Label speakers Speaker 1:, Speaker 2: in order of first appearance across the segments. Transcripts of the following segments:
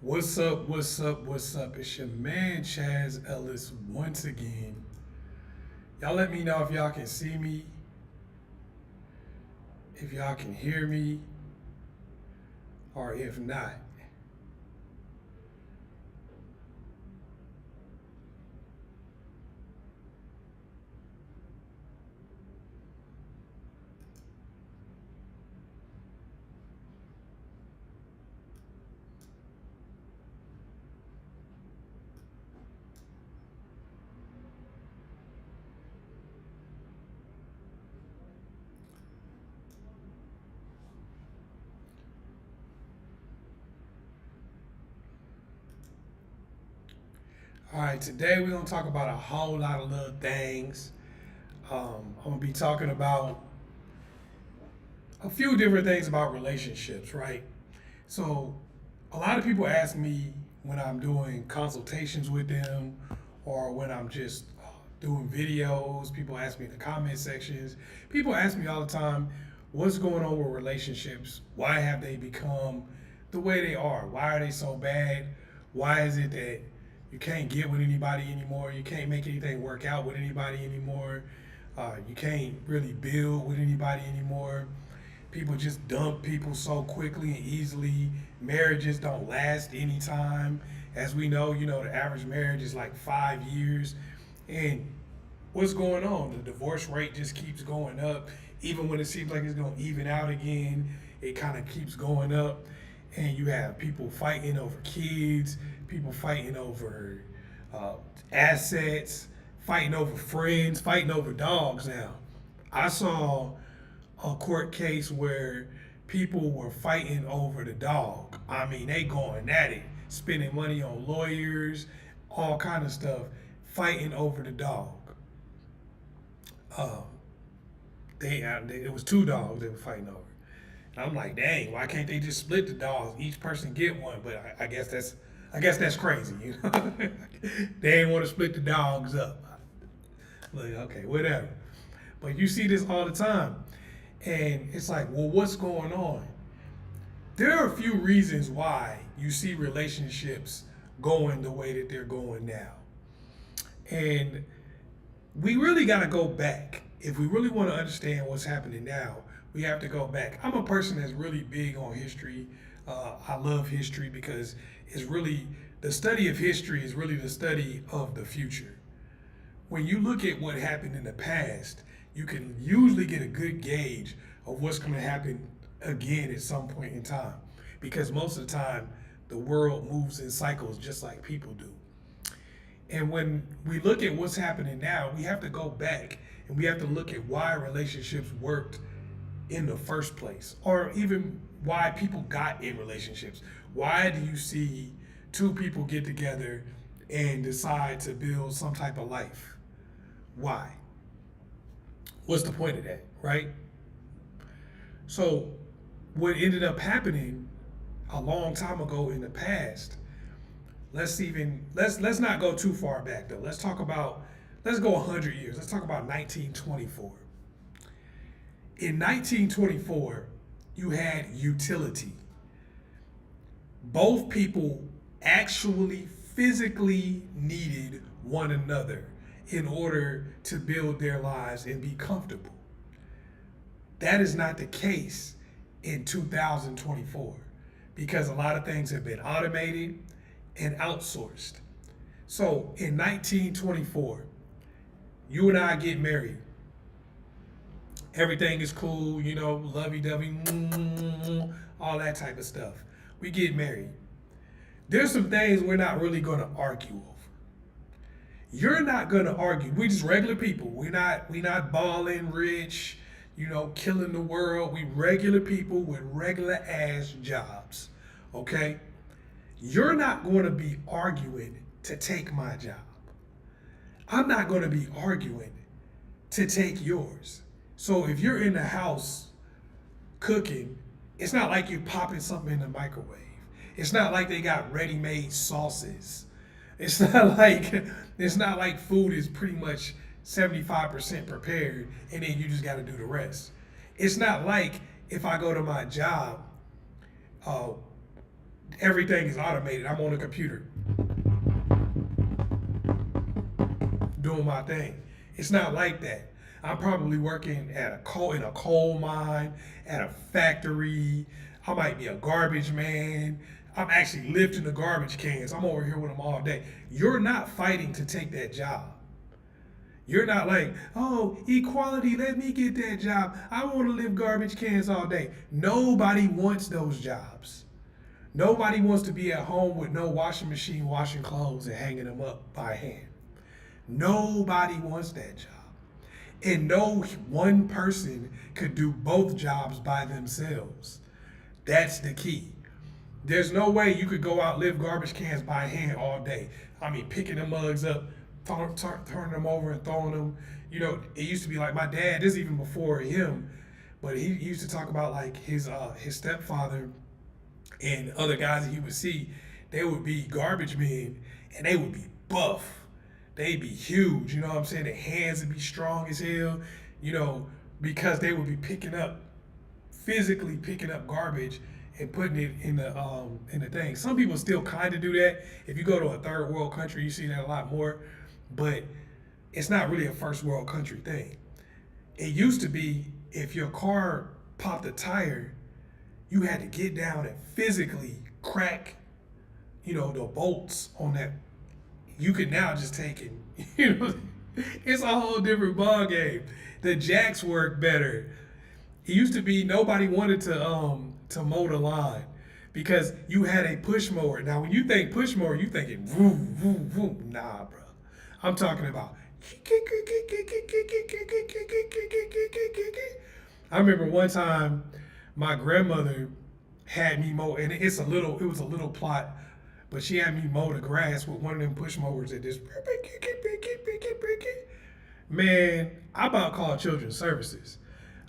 Speaker 1: What's up? What's up? What's up? It's your man Chazz Ellis once again. Y'all let me know if y'all can see me, if y'all can hear me, or if not. All right, today we're gonna talk about a whole lot of little things. I'm gonna be talking about a few different things about relationships, right? So, a lot of people ask me when I'm doing consultations with them or when I'm just doing videos. People ask me in the comment sections. People ask me all the time, what's going on with relationships? Why have they become the way they are? Why are they so bad? Why is it that you can't get with anybody anymore? You can't make anything work out with anybody anymore. You can't really build with anybody anymore. People just dump people so quickly and easily. Marriages don't last any time. As we know, the average marriage is like 5 years. And what's going on? The divorce rate just keeps going up. Even when it seems like it's going to even out again, it kind of keeps going up. And you have people fighting over kids, people fighting over uh, assets, fighting over friends, fighting over dogs now. I saw a court case where people were fighting over the dog. I mean, they going at it, spending money on lawyers, all kind of stuff, fighting over the dog. Um, it was two dogs they were fighting over. And I'm like, dang, why can't they just split the dogs? Each person get one. But I guess that's crazy. They ain't want to split the dogs up. Like, okay, whatever. But you see this all the time. And it's like, well, what's going on? There are a few reasons why you see relationships going the way that they're going now. And we really got to go back. If we really want to understand what's happening now, we have to go back. I'm a person that's really big on history. I love history because it's really the study of history is really the study of the future. When you look at what happened in the past, you can usually get a good gauge of what's going to happen again at some point in time. Because most of the time, the world moves in cycles just like people do. And when we look at what's happening now, we have to go back and we have to look at why relationships worked in the first place, or even why people got in relationships. Why do you see two people get together and decide to build some type of life? Why? What's the point of that, right? So, what ended up happening a long time ago in the past, let's not go too far back though. Let's go 100 years. Let's talk about 1924. In 1924, you had utility. Both people actually physically needed one another in order to build their lives and be comfortable. That is not the case in 2024 because a lot of things have been automated and outsourced. So in 1924, you and I get married. Everything is cool, lovey dovey, all that type of stuff. We get married. There's some things we're not really going to argue over. You're not going to argue. We're just regular people. We not balling rich, killing the world. We regular people with regular ass jobs. Okay? You're not going to be arguing to take my job. I'm not going to be arguing to take yours. So if you're in the house cooking, it's not like you're popping something in the microwave. It's not like they got ready-made sauces. It's not like food is pretty much 75% prepared and then you just got to do the rest. It's not like if I go to my job, uh, Everything is automated. I'm on a computer doing my thing. It's not like that. I'm probably working at in a coal mine, at a factory. I might be a garbage man. I'm actually lifting the garbage cans. I'm over here with them all day. You're not fighting to take that job. You're not like, oh, equality, let me get that job. I want to lift garbage cans all day. Nobody wants those jobs. Nobody wants to be at home with no washing machine washing clothes and hanging them up by hand. Nobody wants that job. And no one person could do both jobs by themselves. That's the key. There's no way you could go out lift garbage cans by hand all day. I mean, picking the mugs up, turning them over and throwing them. You know, it used to be like my dad. This is even before him, but he used to talk about like his stepfather and other guys that he would see. They would be garbage men, and they would be buff. They'd be huge. You know what I'm saying? Their hands would be strong as hell. You know, because they would be physically picking up garbage and putting it in the thing. Some people still kind of do that. If you go to a third world country, you see that a lot more. But it's not really a first world country thing. It used to be if your car popped a tire, you had to get down and physically crack, you know, the bolts on that. You can now just take it. You know, it's a whole different ball game. The jacks work better. It used to be nobody wanted to mow the lawn because you had a push mower. Now, when you think push mower, you thinking vroom, vroom, vroom. Nah, bro. I'm talking about. I remember one time my grandmother had me mow, and it was a little plot, but she had me mow the grass with one of them push mowers that just. Man, I about called Children's Services.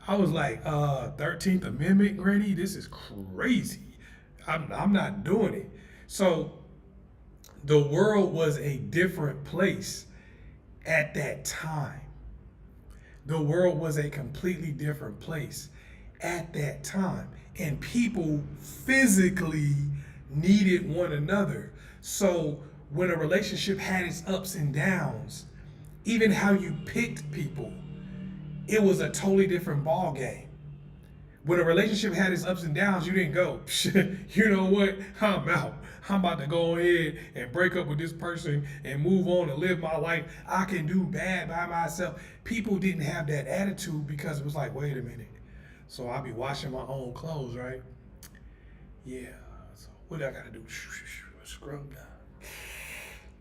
Speaker 1: I was like, 13th Amendment, Granny, this is crazy. I'm not doing it. So the world was a different place at that time. The world was a completely different place at that time. And people physically needed one another. So when a relationship had its ups and downs, even how you picked people, it was a totally different ball game. When a relationship had its ups and downs, you didn't go, you know what, I'm out. I'm about to go ahead and break up with this person and move on and live my life. I can do bad by myself. People didn't have that attitude because it was like, wait a minute. So I'll be washing my own clothes, right? Yeah. So what do I got to do? Scrub down.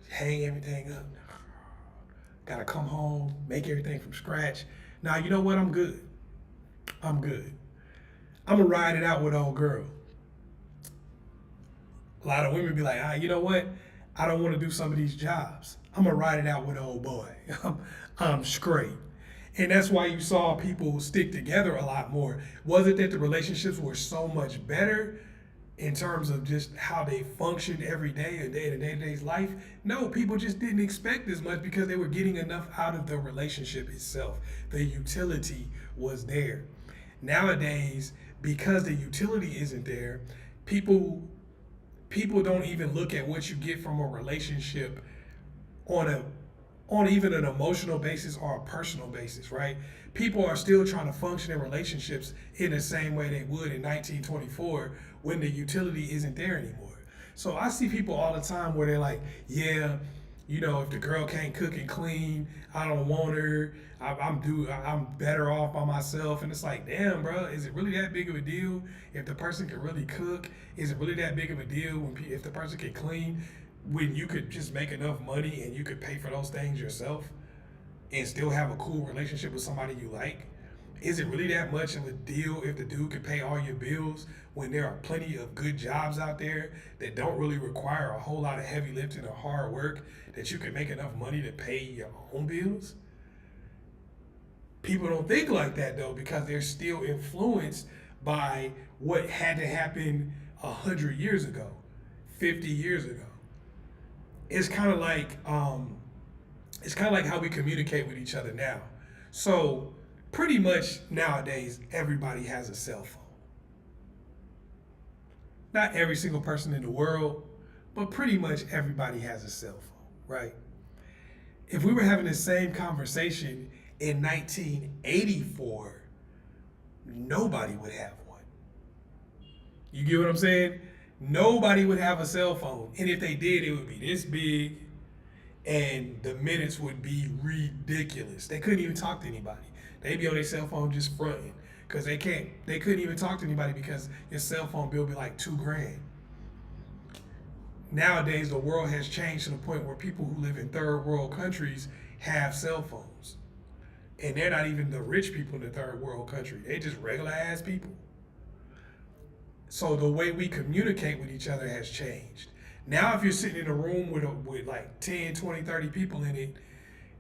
Speaker 1: Hang everything up. Got to come home, make everything from scratch. Now, you know what? I'm good. I'm good. I'm going to ride it out with old girl. A lot of women be like, you know what? I don't want to do some of these jobs. I'm going to ride it out with old boy. I'm straight. And that's why you saw people stick together a lot more. Was it that the relationships were so much better in terms of just how they functioned every day, a day-to-day's life? No, people just didn't expect as much because they were getting enough out of the relationship itself. The utility was there. Nowadays, because the utility isn't there, people don't even look at what you get from a relationship on even an emotional basis or a personal basis, right? People are still trying to function in relationships in the same way they would in 1924 when the utility isn't there anymore. So I see people all the time where they're like, yeah, you know, if the girl can't cook and clean, I don't want her. I'm better off by myself. And it's like, damn, bro, is it really that big of a deal if the person can really cook? Is it really that big of a deal if the person can clean, when you could just make enough money and you could pay for those things yourself and still have a cool relationship with somebody you like? Is it really that much of a deal if the dude could pay all your bills when there are plenty of good jobs out there that don't really require a whole lot of heavy lifting or hard work, that you can make enough money to pay your own bills? People don't think like that though, because they're still influenced by what had to happen 100 years ago, 50 years ago. It's kind of like how we communicate with each other now. So pretty much nowadays, everybody has a cell phone. Not every single person in the world, but pretty much everybody has a cell phone, right? If we were having the same conversation in 1984, nobody would have one. You get what I'm saying? Nobody would have a cell phone. And if they did, it would be this big and the minutes would be ridiculous. They couldn't even talk to anybody. They'd be on their cell phone just fronting. Because they couldn't even talk to anybody because your cell phone bill would be like $2,000. Nowadays, the world has changed to the point where people who live in third world countries have cell phones. And they're not even the rich people in the third world country. They just regular ass people. So the way we communicate with each other has changed. Now if you're sitting in a room with like 10, 20, 30 people in it,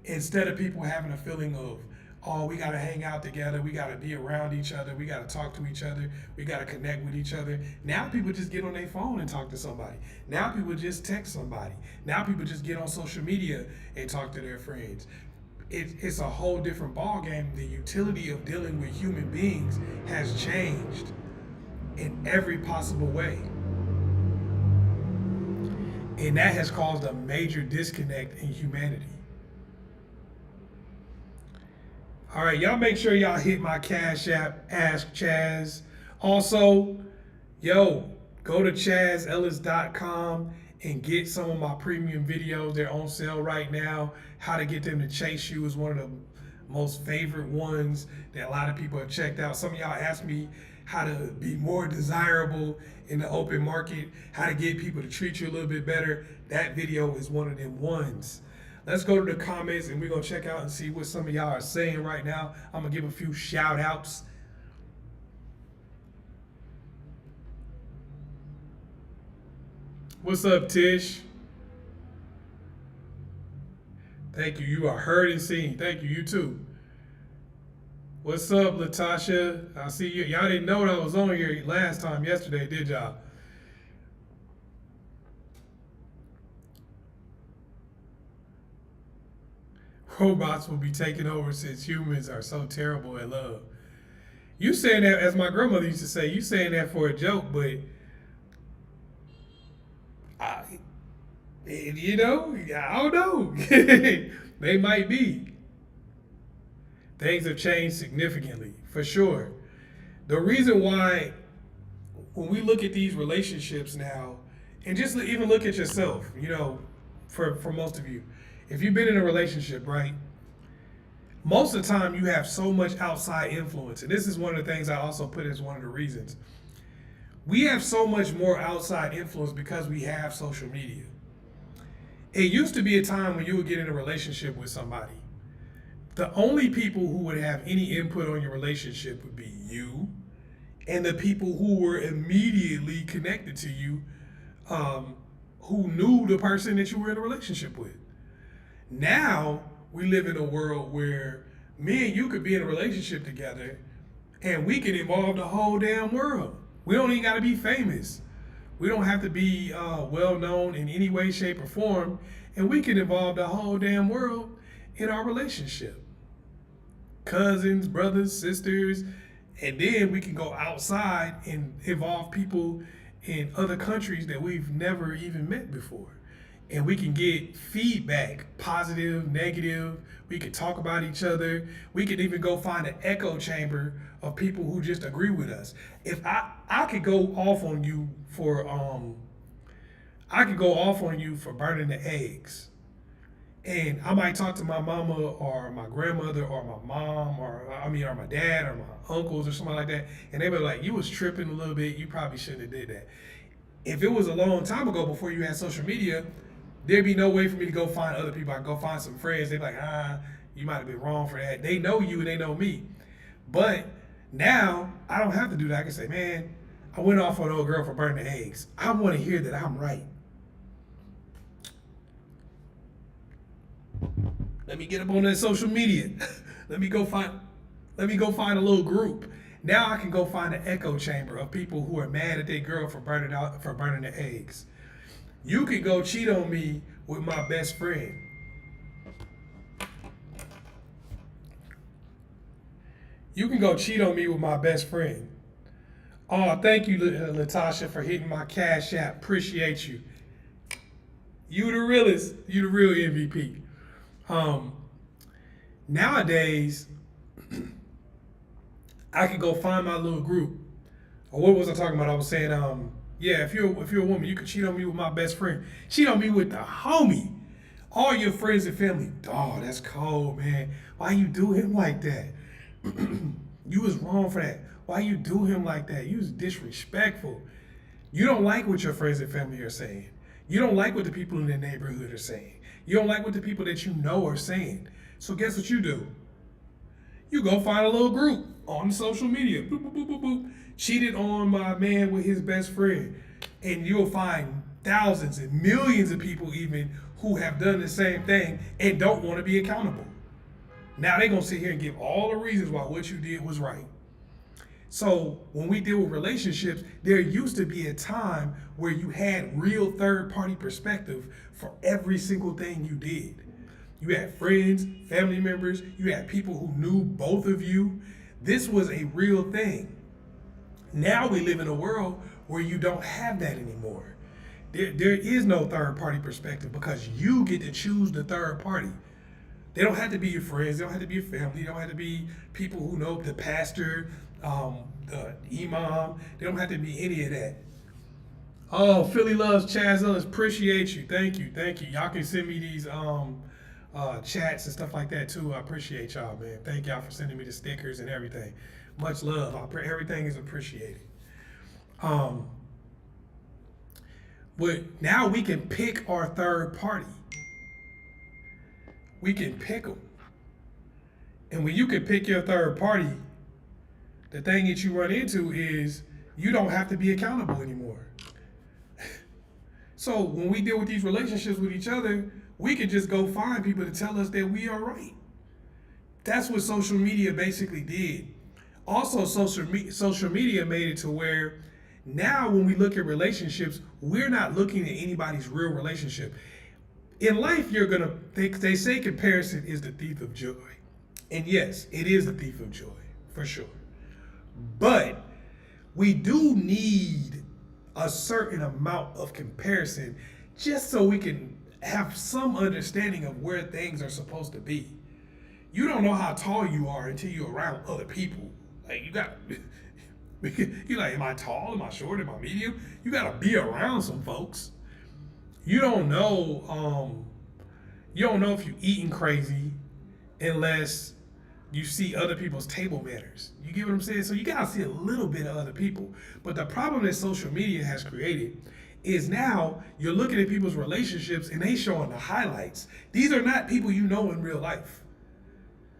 Speaker 1: instead of people having a feeling of, oh, we got to hang out together, we got to be around each other, we got to talk to each other, we got to connect with each other. Now people just get on their phone and talk to somebody. Now people just text somebody. Now people just get on social media and talk to their friends. It's a whole different ball game. The utility of dealing with human beings has changed in every possible way. And that has caused a major disconnect in humanity. All right, y'all make sure y'all hit my Cash App, Ask Chazz. Also, go to ChazzEllis.com and get some of my premium videos. They're on sale right now. How to Get Them to Chase You is one of the most favorite ones that a lot of people have checked out. Some of y'all asked me how to be more desirable in the open market, how to get people to treat you a little bit better. That video is one of them ones. Let's go to the comments and we're going to check out and see what some of y'all are saying right now. I'm going to give a few shout outs. What's up, Tish? Thank you. You are heard and seen. Thank you. You too. What's up, Latasha? I see you. Y'all didn't know that I was on here last time, yesterday, did y'all? Robots will be taking over since humans are so terrible at love. You saying that, as my grandmother used to say, you saying that for a joke, but I don't know. They might be. Things have changed significantly, for sure. The reason why, when we look at these relationships now, and just even look at yourself, for most of you, if you've been in a relationship, right, most of the time you have so much outside influence. And this is one of the things I also put as one of the reasons. We have so much more outside influence because we have social media. It used to be a time when you would get in a relationship with somebody. The only people who would have any input on your relationship would be you and the people who were immediately connected to you, who knew the person that you were in a relationship with. Now, we live in a world where me and you could be in a relationship together and we can involve the whole damn world. We don't even got to be famous. We don't have to be well known in any way, shape, or form. And we can involve the whole damn world in our relationship. Cousins, brothers, sisters, and then we can go outside and involve people in other countries that we've never even met before. And we can get feedback, positive, negative. We can talk about each other. We could even go find an echo chamber of people who just agree with us. If I could go off on you for burning the eggs. And I might talk to my mama or my grandmother or my mom or my dad or my uncles or somebody like that. And they were like, you was tripping a little bit. You probably shouldn't have did that. If it was a long time ago before you had social media, there'd be no way for me to go find other people. I can go find some friends. They'd be like, you might have been wrong for that. They know you and they know me. But now I don't have to do that. I can say, man, I went off on an old girl for burning the eggs. I want to hear that I'm right. Let me get up on that social media. Let me go find a little group. Now I can go find an echo chamber of people who are mad at their girl for burning the eggs. You can go cheat on me with my best friend. You can go cheat on me with my best friend. Oh, thank you, Latasha, for hitting my Cash App. Appreciate you. You the realest. You the real MVP. Um, Nowadays, I could go find my little group. Or what was I talking about? I was saying, yeah, if you're a woman, you could cheat on me with my best friend. Cheat on me with the homie. All your friends and family. Oh, that's cold, man. Why you do him like that? You was wrong for that. Why you do him like that? You was disrespectful. You don't like what your friends and family are saying. You don't like what the people in the neighborhood are saying. You don't like what the people that you know are saying. So guess what you do? You go find a little group on social media. Boop, boop, boop, boop, boop. Cheated on my man with his best friend. And you'll find thousands and millions of people even who have done the same thing and don't want to be accountable. Now they're going to sit here and give all the reasons why what you did was right. So when we deal with relationships, there used to be a time where you had real third party perspective for every single thing you did. You had friends, family members, you had people who knew both of you. This was a real thing. Now we live in a world where you don't have that anymore. There is no third party perspective because you get to choose the third party. They don't have to be your friends. They don't have to be your family. They don't have to be people who know the pastor, the imam. They don't have to be any of that. Oh, Philly loves Chazz Ellis. Appreciate you. Thank you. Thank you. Y'all can send me these chats and stuff like that too. I appreciate y'all, man. Thank y'all for sending me the stickers and everything. Much love. Everything is appreciated. But now we can pick our third party. We can pick them. And when you can pick your third party, the thing that you run into is you don't have to be accountable anymore. So when we deal with these relationships with each other, we can just go find people to tell us that we are right. That's what social media basically did. Also, social media made it to where now when we look at relationships, we're not looking at anybody's real relationship. In life, they say comparison is the thief of joy. And yes, it is the thief of joy, for sure. But we do need a certain amount of comparison just so we can have some understanding of where things are supposed to be. You don't know how tall you are until you're around other people. Like you're like, am I tall? Am I short? Am I medium? You gotta be around some folks. You don't know. You don't know if you're eating crazy unless you see other people's table manners. You get what I'm saying? So you gotta see a little bit of other people. But the problem that social media has created is now you're looking at people's relationships and they showing the highlights. These are not people you know in real life.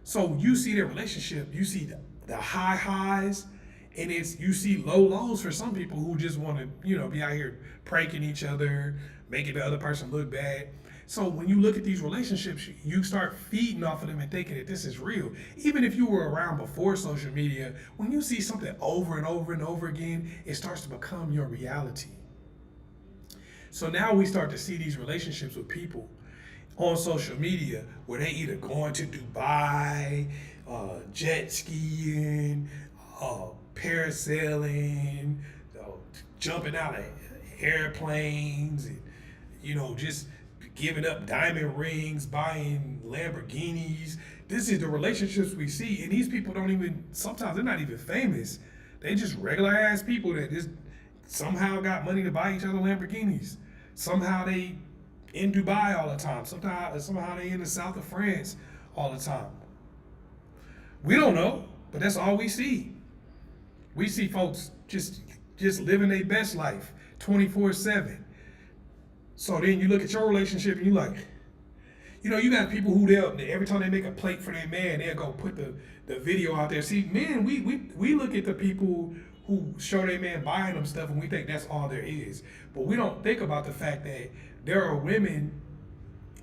Speaker 1: So you see their relationship, you see the high highs, and you see low lows for some people who just want to, be out here pranking each other, making the other person look bad. So when you look at these relationships, you start feeding off of them and thinking that this is real. Even if you were around before social media, when you see something over and over and over again, it starts to become your reality. So now we start to see these relationships with people on social media where they either going to Dubai, jet skiing, parasailing, jumping out of airplanes, and just giving up diamond rings, buying Lamborghinis. This is the relationships we see, and these people sometimes they're not even famous. They just regular ass people that just somehow got money to buy each other Lamborghinis. Somehow they in Dubai all the time. Somehow they in the south of France all the time. We don't know, but that's all we see. We see folks just living their best life 24/7. So then you look at your relationship and you like, you got people who every time they make a plate for their man, they'll go put the video out there. See, men, we look at the people who show their man buying them stuff and we think that's all there is. But we don't think about the fact that there are women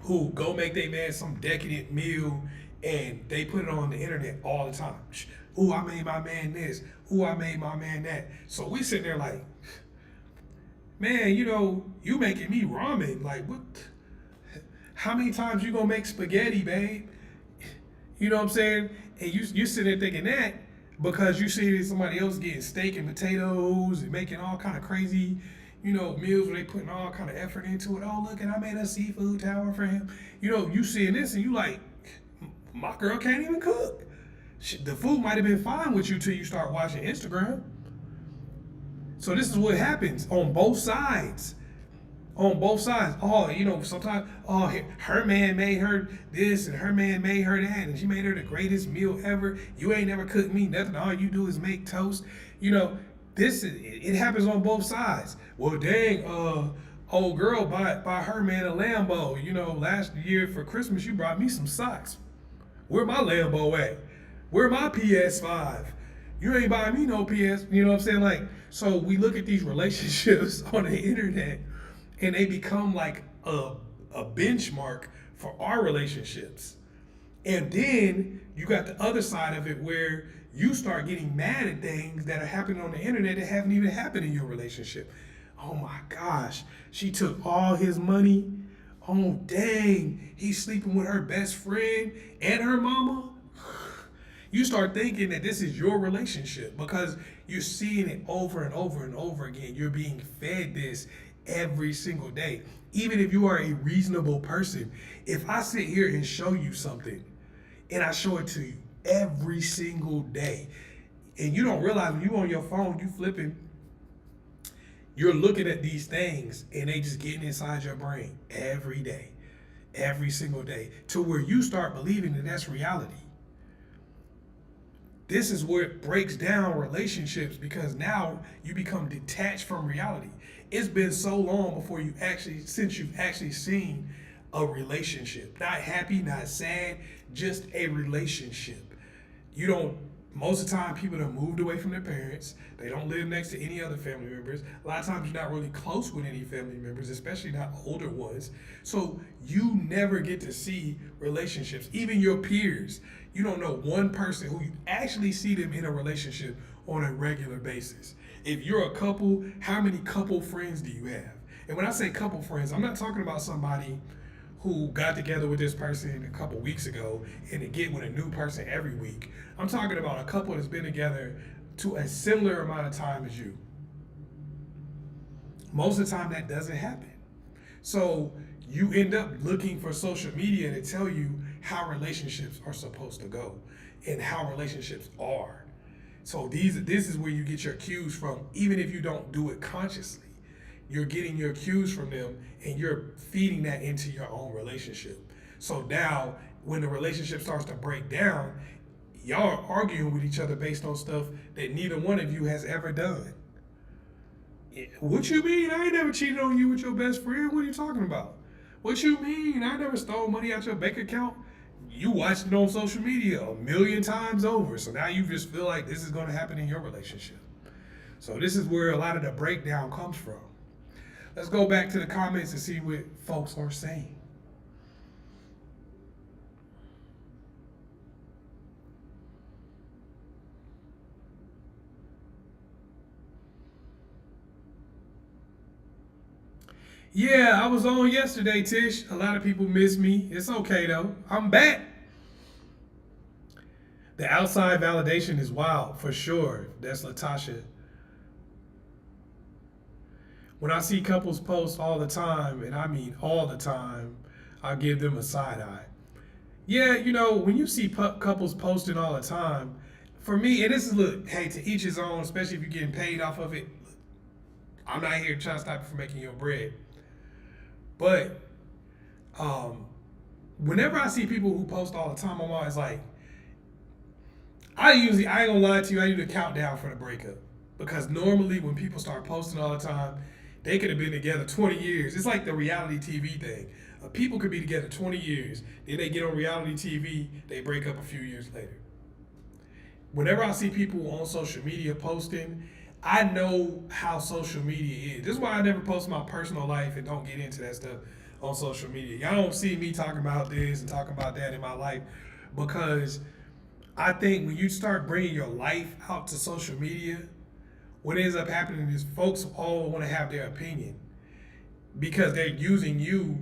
Speaker 1: who go make their man some decadent meal and they put it on the internet all the time. Ooh, I made my man this. Ooh, I made my man that. So we sit there like, man, you making me ramen. Like, what? How many times you gonna make spaghetti, babe? You know what I'm saying? And you sitting there thinking that, because you see somebody else getting steak and potatoes and making all kind of crazy, meals where they putting all kind of effort into it. Oh, look, and I made a seafood tower for him. You seeing this and you like, my girl can't even cook. The food might have been fine with you till you start watching Instagram. So this is what happens on both sides. On both sides. Oh, sometimes, her man made her this and her man made her that, and she made her the greatest meal ever. You ain't never cooked me nothing. All you do is make toast. It happens on both sides. Well, dang, old girl buy her man a Lambo. Last year for Christmas you brought me some socks. Where my Lambo at? Where my PS5? You ain't buying me no PS. You know what I'm saying? Like, so we look at these relationships on the internet and they become like a benchmark for our relationships. And then you got the other side of it where you start getting mad at things that are happening on the internet that haven't even happened in your relationship. Oh my gosh, she took all his money. Oh dang, he's sleeping with her best friend and her mama. You start thinking that this is your relationship because you're seeing it over and over and over again. You're being fed this every single day. Even if you are a reasonable person, if I sit here and show you something and I show it to you every single day and you don't realize when you on your phone, you flipping, you're looking at these things and they just getting inside your brain every day, every single day, to where you start believing that that's reality. This is where it breaks down relationships because now you become detached from reality. It's been so long since you've actually seen a relationship. Not happy, not sad, just a relationship. Most of the time people have moved away from their parents. They don't live next to any other family members. A lot of times you're not really close with any family members, especially not older ones. So you never get to see relationships. Even your peers, you don't know one person who you actually see them in a relationship on a regular basis. If you're a couple, how many couple friends do you have? And when I say couple friends, I'm not talking about somebody who got together with this person a couple weeks ago and they get with a new person every week. I'm talking about a couple that's been together to a similar amount of time as you. Most of the time that doesn't happen. So you end up looking for social media to tell you how relationships are supposed to go and how relationships are. So this is where you get your cues from, even if you don't do it consciously. You're getting your cues from them and you're feeding that into your own relationship. So now when the relationship starts to break down, y'all are arguing with each other based on stuff that neither one of you has ever done. What you mean? I ain't never cheated on you with your best friend. What are you talking about? What you mean? I never stole money out your bank account. You watched it on social media 1,000,000 times over. So now you just feel like this is going to happen in your relationship. So this is where a lot of the breakdown comes from. Let's go back to the comments and see what folks are saying. Yeah, I was on yesterday, Tish. A lot of people miss me. It's okay, though. I'm back. The outside validation is wild, for sure. That's Latasha. When I see couples post all the time, and I mean all the time, I give them a side eye. Yeah, when you see couples posting all the time, for me, and this is, look, hey, to each his own, especially if you're getting paid off of it. I'm not here trying to stop you from making your bread. But whenever I see people who post all the time, I'm always like, I ain't gonna lie to you, I use a countdown for the breakup. Because normally when people start posting all the time, they could have been together 20 years. It's like the reality TV thing. People could be together 20 years, then they get on reality TV, they break up a few years later. Whenever I see people on social media posting, I know how social media is. This is why I never post my personal life and don't get into that stuff on social media. Y'all don't see me talking about this and talking about that in my life because I think when you start bringing your life out to social media, what ends up happening is folks all want to have their opinion because they're using you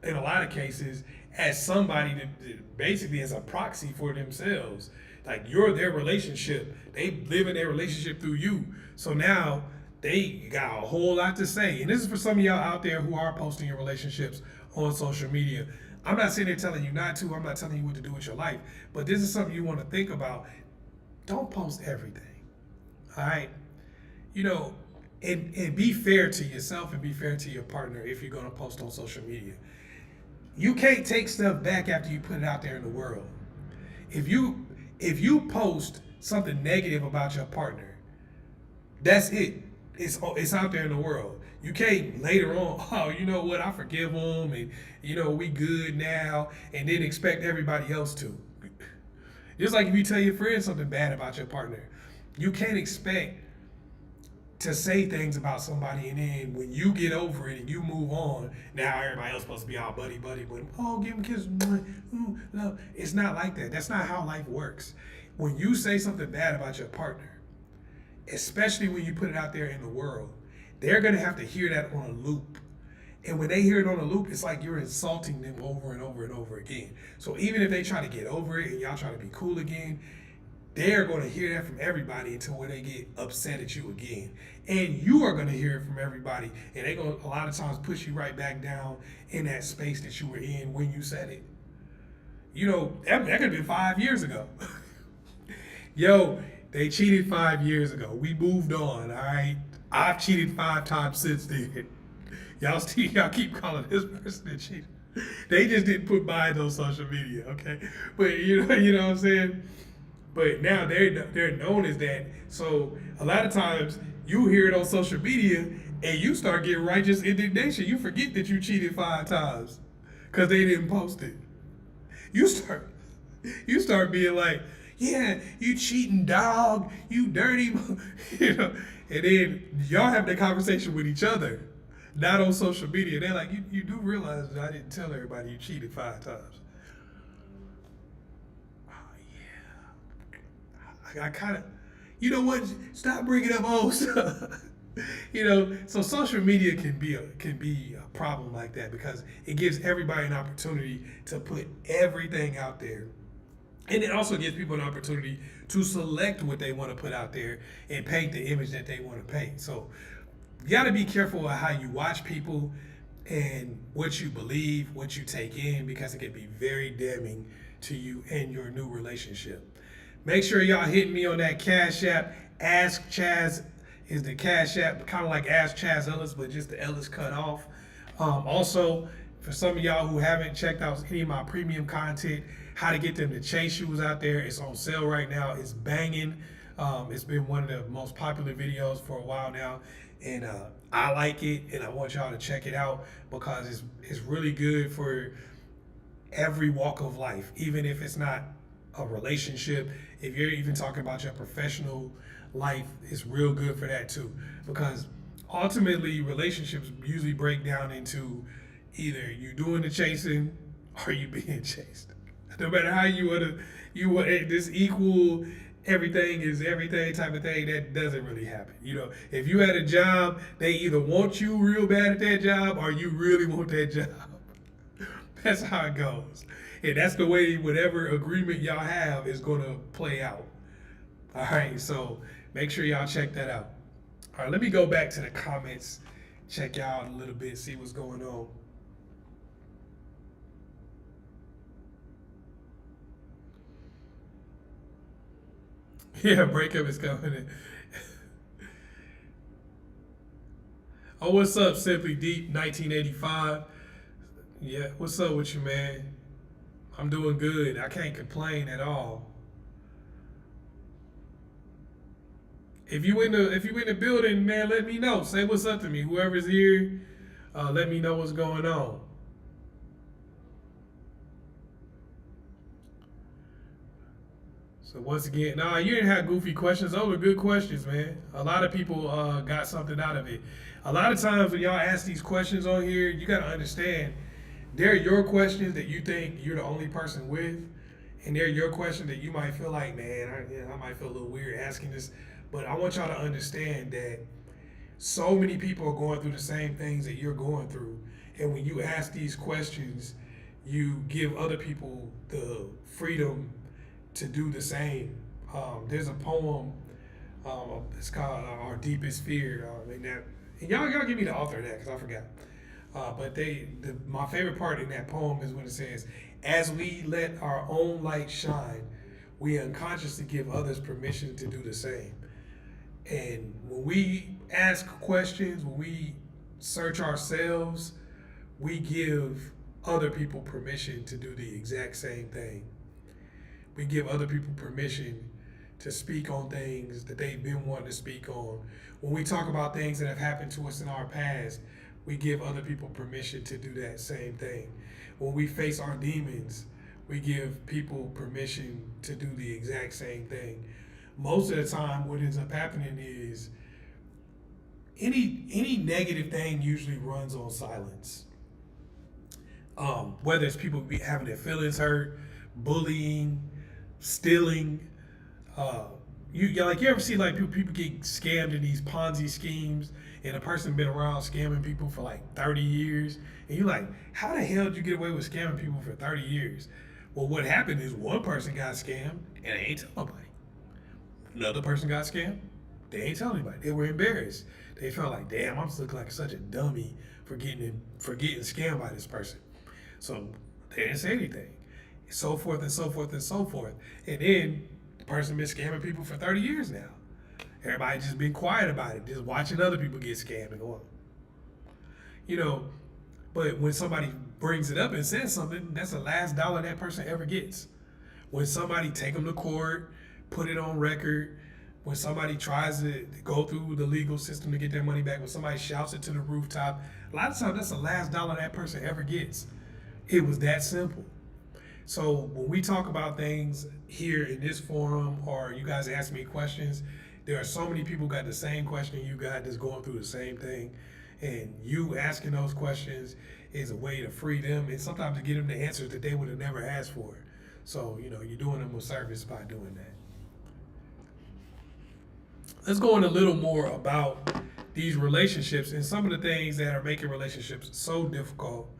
Speaker 1: in a lot of cases as somebody that basically as a proxy for themselves. Like you're their relationship. They live in their relationship through you. So now they got a whole lot to say. And this is for some of y'all out there who are posting your relationships on social media. I'm not sitting there telling you not to. I'm not telling you what to do with your life. But this is something you want to think about. Don't post everything. All right? You know, and be fair to yourself and be fair to your partner if you're going to post on social media. You can't take stuff back after you put it out there in the world. If you post something negative about your partner, that's it. It's out there in the world. You can't later on, oh, you know what, I forgive them and we good now, and then expect everybody else to. Just like if you tell your friend something bad about your partner, you can't expect to say things about somebody, and then when you get over it and you move on, now everybody else supposed to be all buddy buddy, but oh, give him a kiss. Ooh, no. It's not like that. That's not how life works. When you say something bad about your partner, especially when you put it out there in the world, they're gonna have to hear that on a loop. And when they hear it on a loop, it's like you're insulting them over and over and over again. So even if they try to get over it and y'all try to be cool again, they're going to hear that from everybody until when they get upset at you again. And you are going to hear it from everybody. And they're going to, a lot of times, push you right back down in that space that you were in when you said it. That could have been 5 years ago. Yo, they cheated 5 years ago. We moved on, all right? I've cheated 5 times since then. Y'all keep calling this person a cheater. They just didn't put mine on social media, okay? But you know what I'm saying? But now they're known as that. So a lot of times you hear it on social media and you start getting righteous indignation. You forget that you cheated 5 times because they didn't post it. You start being like, yeah, you cheating dog, you dirty, And then y'all have that conversation with each other, not on social media. They're like, you do realize that I didn't tell everybody you cheated 5 times. I kind of, you know what? Stop bringing up old stuff. So social media can be a problem like that because it gives everybody an opportunity to put everything out there, and it also gives people an opportunity to select what they want to put out there and paint the image that they want to paint. So you got to be careful of how you watch people and what you believe, what you take in, because it can be very damning to you and your new relationship. Make sure y'all hitting me on that Cash App. Ask Chazz is the Cash App, kind of like Ask Chazz Ellis, but just the Ellis cut off. Also, for some of y'all who haven't checked out any of my premium content, how to get them to chase you is out there. It's on sale right now. It's banging. It's been one of the most popular videos for a while now, and I like it, and I want y'all to check it out because it's really good for every walk of life, even if it's not a relationship. If you're even talking about your professional life, it's real good for that too, because ultimately relationships usually break down into either you doing the chasing or you being chased. No matter how you want this equal everything is everything type of thing, that doesn't really happen. If you had a job, they either want you real bad at that job or you really want that job. That's how it goes. And that's the way whatever agreement y'all have is going to play out. All right, so make sure y'all check that out. All right, let me go back to the comments, check y'all out a little bit, see what's going on. Yeah, breakup is coming in. Oh, what's up, Simply Deep 1985? Yeah, what's up with you, man? I'm doing good. I can't complain at all. If you in the building, man, let me know. Say what's up to me. Whoever's here, let me know what's going on. So once again, nah, you didn't have goofy questions. Those were good questions, man. A lot of people got something out of it. A lot of times when y'all ask these questions on here, you got to understand, they're your questions that you think you're the only person with, and they're your questions that you might feel like, man, I might feel a little weird asking this. But I want y'all to understand that so many people are going through the same things that you're going through. And when you ask these questions, you give other people the freedom to do the same. There's a poem. It's called "Our Deepest Fear." And y'all give me the author of that because I forgot. My favorite part in that poem is when it says, "As we let our own light shine, we unconsciously give others permission to do the same." And when we ask questions, when we search ourselves, we give other people permission to do the exact same thing. We give other people permission to speak on things that they've been wanting to speak on. When we talk about things that have happened to us in our past, we give other people permission to do that same thing. When we face our demons, we give people permission to do the exact same thing. Most of the time, what ends up happening is any negative thing usually runs on silence. Whether it's people having their feelings hurt, bullying, stealing. You ever see like people get scammed in these Ponzi schemes, and a person been around scamming people for like 30 years, and you're like, how the hell did you get away with scamming people for 30 years? Well, what happened is one person got scammed and they ain't tell nobody. Another person got scammed, they ain't tell anybody. They were embarrassed. They felt like, damn, I'm looking like such a dummy for getting scammed by this person. So they didn't say anything. So forth and so forth and so forth. And then the person been scamming people for 30 years now. Everybody just been quiet about it, just watching other people get scammed and going. But when somebody brings it up and says something, that's the last dollar that person ever gets. When somebody take them to court, put it on record, when somebody tries to go through the legal system to get their money back, when somebody shouts it to the rooftop, a lot of times that's the last dollar that person ever gets. It was that simple. So when we talk about things here in this forum, or you guys ask me questions, there are so many people got the same question you got that's going through the same thing. And you asking those questions is a way to free them and sometimes to get them the answers that they would have never asked for. So, you're doing them a service by doing that. Let's go in a little more about these relationships and some of the things that are making relationships so difficult.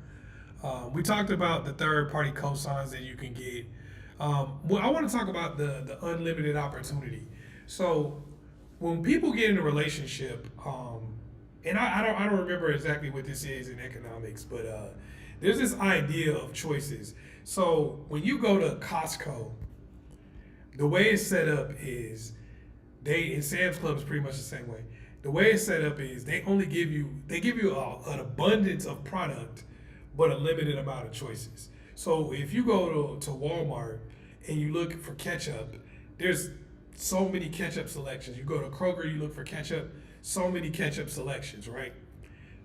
Speaker 1: We talked about the third-party cosigns that you can get. Well, I want to talk about the unlimited opportunity. So when people get in a relationship, and I don't remember exactly what this is in economics, but there's this idea of choices. So when you go to Costco, the way it's set up is and Sam's Club is pretty much the same way. The way it's set up is they give you an abundance of product, but a limited amount of choices. So if you go to Walmart and you look for ketchup, there's so many ketchup selections. You go to Kroger, you look for ketchup, so many ketchup selections, right?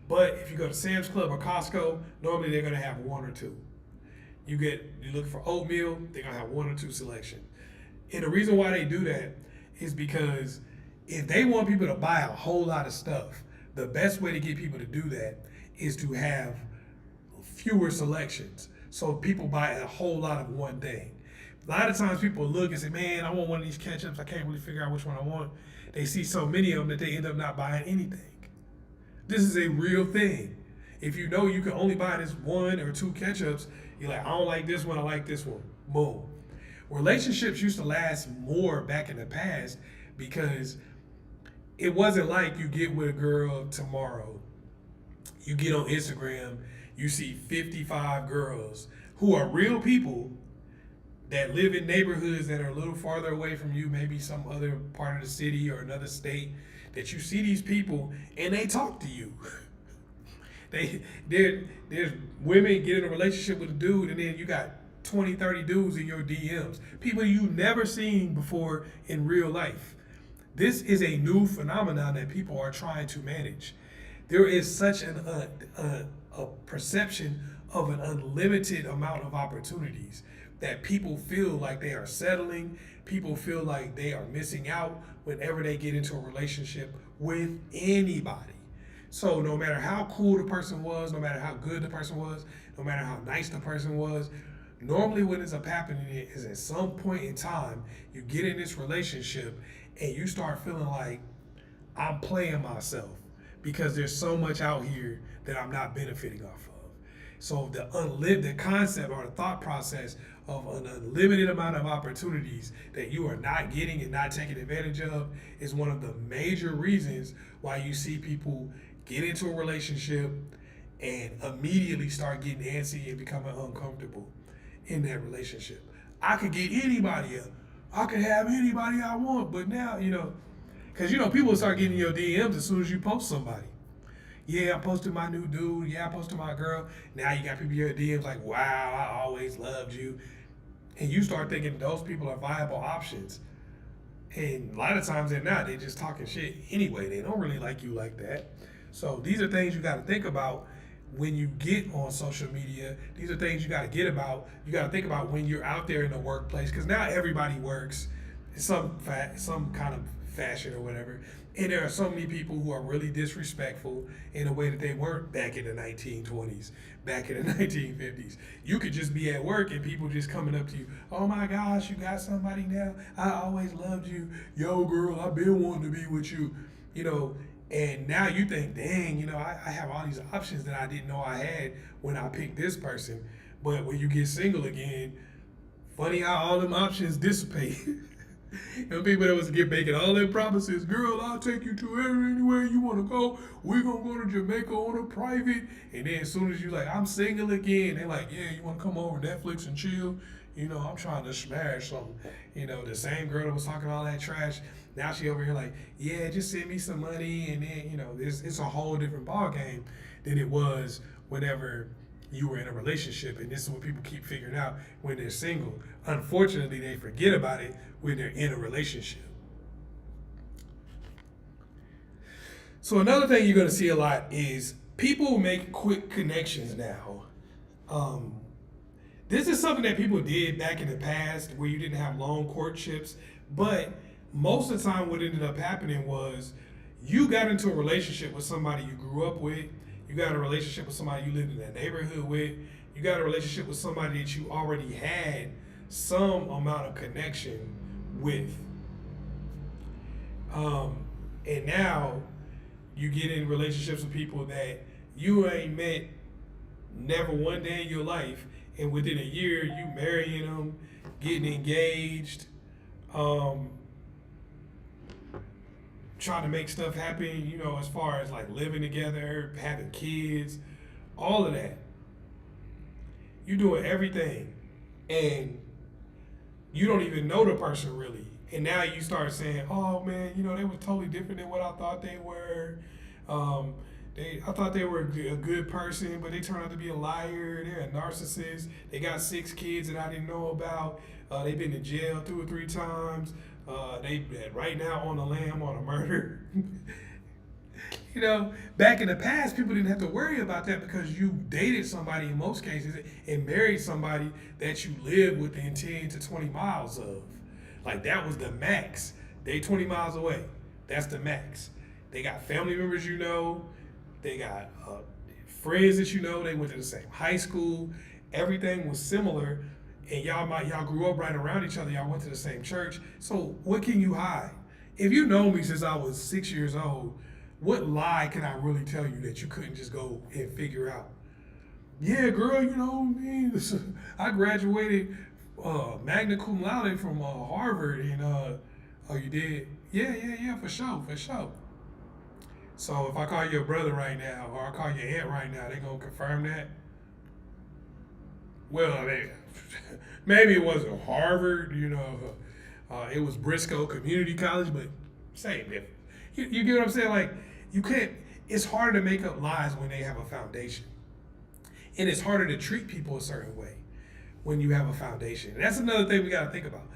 Speaker 1: But if you go to Sam's Club or Costco, normally they're gonna have one or two. You look for oatmeal, they're gonna have one or two selections. And the reason why they do that is because if they want people to buy a whole lot of stuff, the best way to get people to do that is to have fewer selections. So people buy a whole lot of one thing. A lot of times people look and say, man, I want one of these ketchups. I can't really figure out which one I want. They see so many of them that they end up not buying anything. This is a real thing. If you know you can only buy this one or two ketchups, you're like, I don't like this one, I like this one. Boom. Relationships used to last more back in the past because it wasn't like you get with a girl tomorrow. You get on Instagram, you see 55 girls who are real people that live in neighborhoods that are a little farther away from you, maybe some other part of the city or another state, that you see these people and they talk to you. There's women get in a relationship with a dude and then you got 20, 30 dudes in your DMs. People you never seen before in real life. This is a new phenomenon that people are trying to manage. There is such a perception of an unlimited amount of opportunities that people feel like they are settling. People feel like they are missing out whenever they get into a relationship with anybody. So no matter how cool the person was, no matter how good the person was, no matter how nice the person was, normally what ends up happening is at some point in time, you get in this relationship and you start feeling like I'm playing myself because there's so much out here that I'm not benefiting off of. So the concept or the thought process of an unlimited amount of opportunities that you are not getting and not taking advantage of is one of the major reasons why you see people get into a relationship and immediately start getting antsy and becoming uncomfortable in that relationship. I could get anybody up. I could have anybody I want, but now, because, people start getting your DMs as soon as you post somebody. Yeah, I posted my new dude. Yeah, I posted my girl. Now you got people in your DMs like, wow, I always loved you. And you start thinking those people are viable options. And a lot of times they're not. They're just talking shit anyway. They don't really like you like that. So these are things you got to think about when you get on social media. These are things you got to get about. You got to think about when you're out there in the workplace, because now everybody works in some kind of fashion or whatever. And there are so many people who are really disrespectful in a way that they weren't back in the 1920s, back in the 1950s. You could just be at work and people just coming up to you, oh my gosh, you got somebody now? I always loved you. Yo, girl, I've been wanting to be with you. And now you think, dang, I have all these options that I didn't know I had when I picked this person. But when you get single again, funny how all them options dissipate. People that was making all their promises, girl, I'll take you to anywhere you want to go. We're going to go to Jamaica on a private. And then as soon as you like, I'm single again, they're like, yeah, you want to come over Netflix and chill? I'm trying to smash something. The same girl that was talking all that trash, now she over here like, yeah, just send me some money. And then, it's a whole different ball game than it was whenever you were in a relationship. And this is what people keep figuring out when they're single. Unfortunately, they forget about it when they're in a relationship. So another thing you're going to see a lot is people make quick connections now. This is something that people did back in the past where you didn't have long courtships, but most of the time what ended up happening was you got into a relationship with somebody you grew up with, you got a relationship with somebody you lived in that neighborhood with, you got a relationship with somebody that you already had some amount of connection with. And now you get in relationships with people that you ain't met never one day in your life, and within a year you marrying them, getting engaged, trying to make stuff happen, as far as like living together, having kids, all of that. You're doing everything, and you don't even know the person really. And now you start saying, oh man, they were totally different than what I thought they were. I thought they were a good person, but they turned out to be a liar. They're a narcissist. They got 6 kids that I didn't know about. They've been to jail 2 or 3 times. They right now on the lam on a murder. Back in the past, people didn't have to worry about that because you dated somebody in most cases and married somebody that you lived within 10 to 20 miles of. Like that was the max. They 20 miles away. That's the max. They got family members they got friends that they went to the same high school. Everything was similar, and y'all grew up right around each other. Y'all went to the same church. So what can you hide? If you know me since I was 6 years old, what lie can I really tell you that you couldn't just go and figure out? Yeah, girl, I graduated magna cum laude from Harvard, and oh, you did? Yeah, for sure. So if I call your brother right now, or I call your aunt right now, they gonna confirm that? Well, I mean, maybe it wasn't Harvard, it was Briscoe Community College, but same difference. You get what I'm saying? Like, you can't, it's harder to make up lies when they have a foundation. And it's harder to treat people a certain way when you have a foundation. And that's another thing we gotta think about.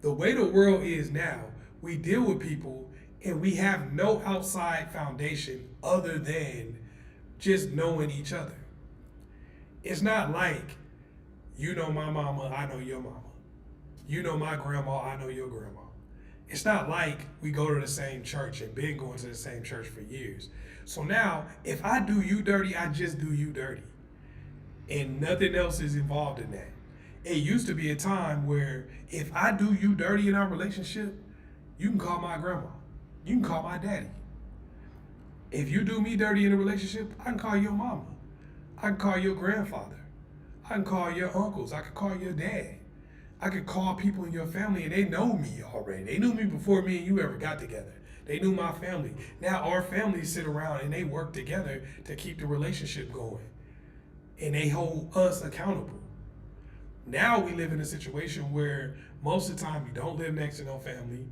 Speaker 1: The way the world is now, we deal with people and we have no outside foundation other than just knowing each other. It's not like, you know my mama, I know your mama. You know my grandma, I know your grandma. It's not like we go to the same church and been going to the same church for years. So now, if I do you dirty, I just do you dirty. And nothing else is involved in that. It used to be a time where if I do you dirty in our relationship, you can call my grandma. You can call my daddy. If you do me dirty in a relationship, I can call your mama. I can call your grandfather. I can call your uncles. I can call your dad. I could call people in your family and they know me already. They knew me before me and you ever got together. They knew my family. Now our families sit around and they work together to keep the relationship going. And they hold us accountable. Now we live in a situation where most of the time you don't live next to no family.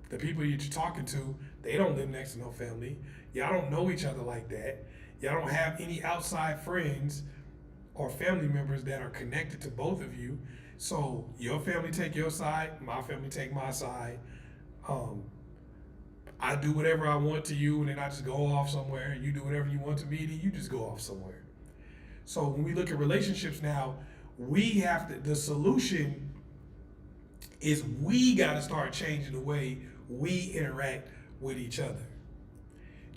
Speaker 1: The people you're talking to, they don't live next to no family. Y'all don't know each other like that. Y'all don't have any outside friends or family members that are connected to both of you. So your family take your side, my family take my side. I do whatever I want to you, and then I just go off somewhere. You do whatever you want to me, and you just go off somewhere. So when we look at relationships now, we have to, the solution is we got to start changing the way we interact with each other.